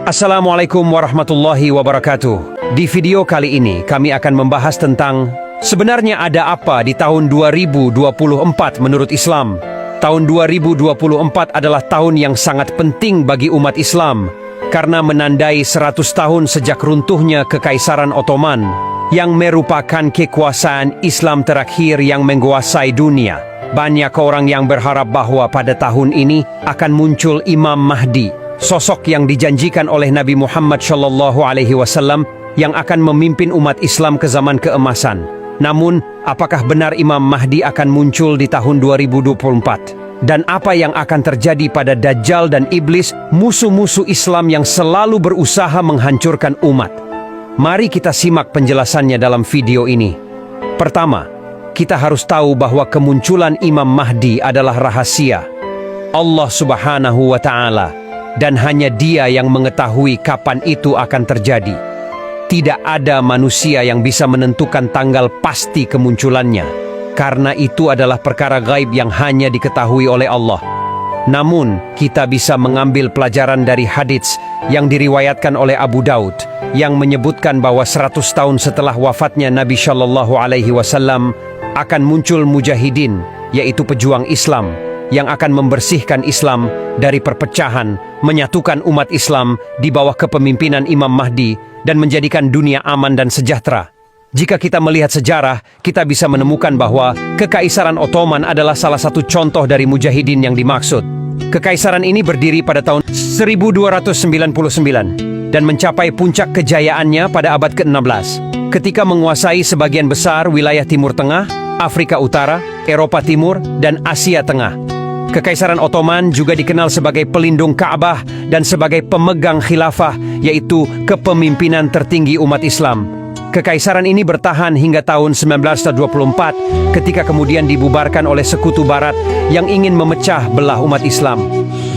Assalamualaikum warahmatullahi wabarakatuh. Di video kali ini kami akan membahas tentang sebenarnya ada apa di tahun 2024 menurut Islam. Tahun 2024 adalah tahun yang sangat penting bagi umat Islam karena menandai 100 tahun sejak runtuhnya Kekaisaran Ottoman yang merupakan kekuasaan Islam terakhir yang menguasai dunia. Banyak orang yang berharap bahwa pada tahun ini akan muncul Imam Mahdi, sosok yang dijanjikan oleh Nabi Muhammad SAW yang akan memimpin umat Islam ke zaman keemasan. Namun, apakah benar Imam Mahdi akan muncul di tahun 2024? Dan apa yang akan terjadi pada Dajjal dan Iblis, musuh-musuh Islam yang selalu berusaha menghancurkan umat? Mari kita simak penjelasannya dalam video ini. Pertama, kita harus tahu bahwa kemunculan Imam Mahdi adalah rahasia Allah Subhanahu wa Ta'ala, dan hanya Dia yang mengetahui kapan itu akan terjadi. Tidak ada manusia yang bisa menentukan tanggal pasti kemunculannya, karena itu adalah perkara gaib yang hanya diketahui oleh Allah. Namun, kita bisa mengambil pelajaran dari hadits yang diriwayatkan oleh Abu Daud, yang menyebutkan bahwa 100 tahun setelah wafatnya Nabi SAW akan muncul mujahidin, yaitu pejuang Islam, yang akan membersihkan Islam dari perpecahan, menyatukan umat Islam di bawah kepemimpinan Imam Mahdi, dan menjadikan dunia aman dan sejahtera. Jika kita melihat sejarah, kita bisa menemukan bahwa Kekaisaran Ottoman adalah salah satu contoh dari mujahidin yang dimaksud. Kekaisaran ini berdiri pada tahun 1299 dan mencapai puncak kejayaannya pada abad ke-16, ketika menguasai sebagian besar wilayah Timur Tengah, Afrika Utara, Eropa Timur, dan Asia Tengah. Kekaisaran Ottoman juga dikenal sebagai pelindung Ka'bah dan sebagai pemegang khilafah, yaitu kepemimpinan tertinggi umat Islam. Kekaisaran ini bertahan hingga tahun 1924, ketika kemudian dibubarkan oleh Sekutu Barat yang ingin memecah belah umat Islam.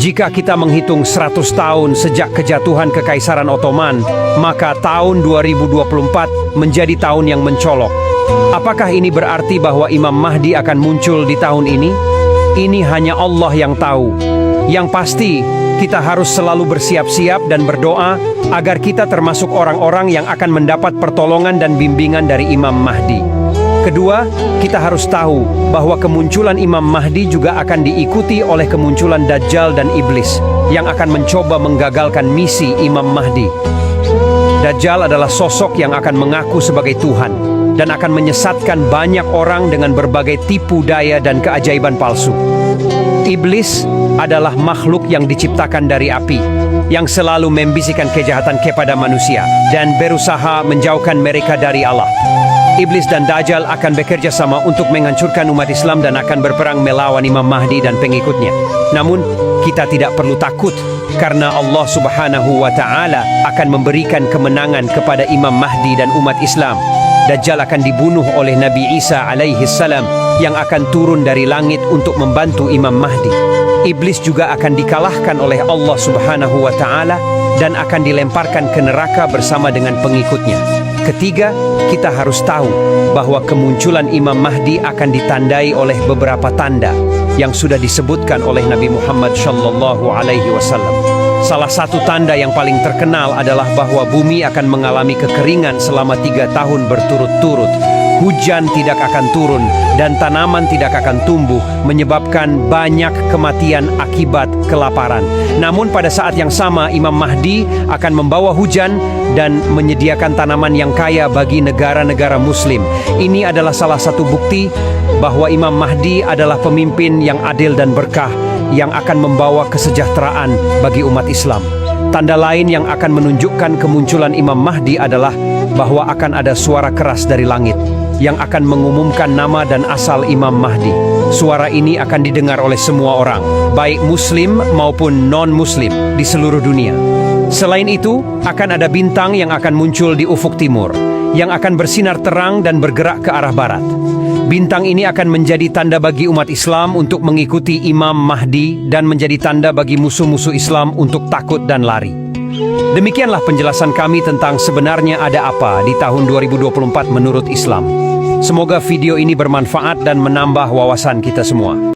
Jika kita menghitung 100 tahun sejak kejatuhan Kekaisaran Ottoman, maka tahun 2024 menjadi tahun yang mencolok. Apakah ini berarti bahwa Imam Mahdi akan muncul di tahun ini? Ini hanya Allah yang tahu. Yang pasti, kita harus selalu bersiap-siap dan berdoa agar kita termasuk orang-orang yang akan mendapat pertolongan dan bimbingan dari Imam Mahdi. Kedua, kita harus tahu bahwa kemunculan Imam Mahdi juga akan diikuti oleh kemunculan Dajjal dan Iblis yang akan mencoba menggagalkan misi Imam Mahdi. Dajjal adalah sosok yang akan mengaku sebagai Tuhan dan akan menyesatkan banyak orang dengan berbagai tipu daya dan keajaiban palsu. Iblis adalah makhluk yang diciptakan dari api, yang selalu membisikkan kejahatan kepada manusia dan berusaha menjauhkan mereka dari Allah. Iblis dan Dajjal akan bekerja sama untuk menghancurkan umat Islam dan akan berperang melawan Imam Mahdi dan pengikutnya. Namun, kita tidak perlu takut, karena Allah Subhanahu wa Ta'ala akan memberikan kemenangan kepada Imam Mahdi dan umat Islam. Dajjal akan dibunuh oleh Nabi Isa alaihi salam yang akan turun dari langit untuk membantu Imam Mahdi. Iblis juga akan dikalahkan oleh Allah Subhanahu wa Ta'ala dan akan dilemparkan ke neraka bersama dengan pengikutnya. Ketiga, kita harus tahu bahwa kemunculan Imam Mahdi akan ditandai oleh beberapa tanda yang sudah disebutkan oleh Nabi Muhammad SAW. Salah satu tanda yang paling terkenal adalah bahwa bumi akan mengalami kekeringan selama 3 tahun berturut-turut. Hujan tidak akan turun dan tanaman tidak akan tumbuh, menyebabkan banyak kematian akibat kelaparan. Namun pada saat yang sama, Imam Mahdi akan membawa hujan dan menyediakan tanaman yang kaya bagi negara-negara Muslim. Ini adalah salah satu bukti bahwa Imam Mahdi adalah pemimpin yang adil dan berkah, yang akan membawa kesejahteraan bagi umat Islam. Tanda lain yang akan menunjukkan kemunculan Imam Mahdi adalah bahwa akan ada suara keras dari langit yang akan mengumumkan nama dan asal Imam Mahdi. Suara ini akan didengar oleh semua orang, baik Muslim maupun non-Muslim di seluruh dunia. Selain itu, akan ada bintang yang akan muncul di ufuk timur, yang akan bersinar terang dan bergerak ke arah barat. Bintang ini akan menjadi tanda bagi umat Islam untuk mengikuti Imam Mahdi dan menjadi tanda bagi musuh-musuh Islam untuk takut dan lari. Demikianlah penjelasan kami tentang sebenarnya ada apa di tahun 2024 menurut Islam. Semoga video ini bermanfaat dan menambah wawasan kita semua.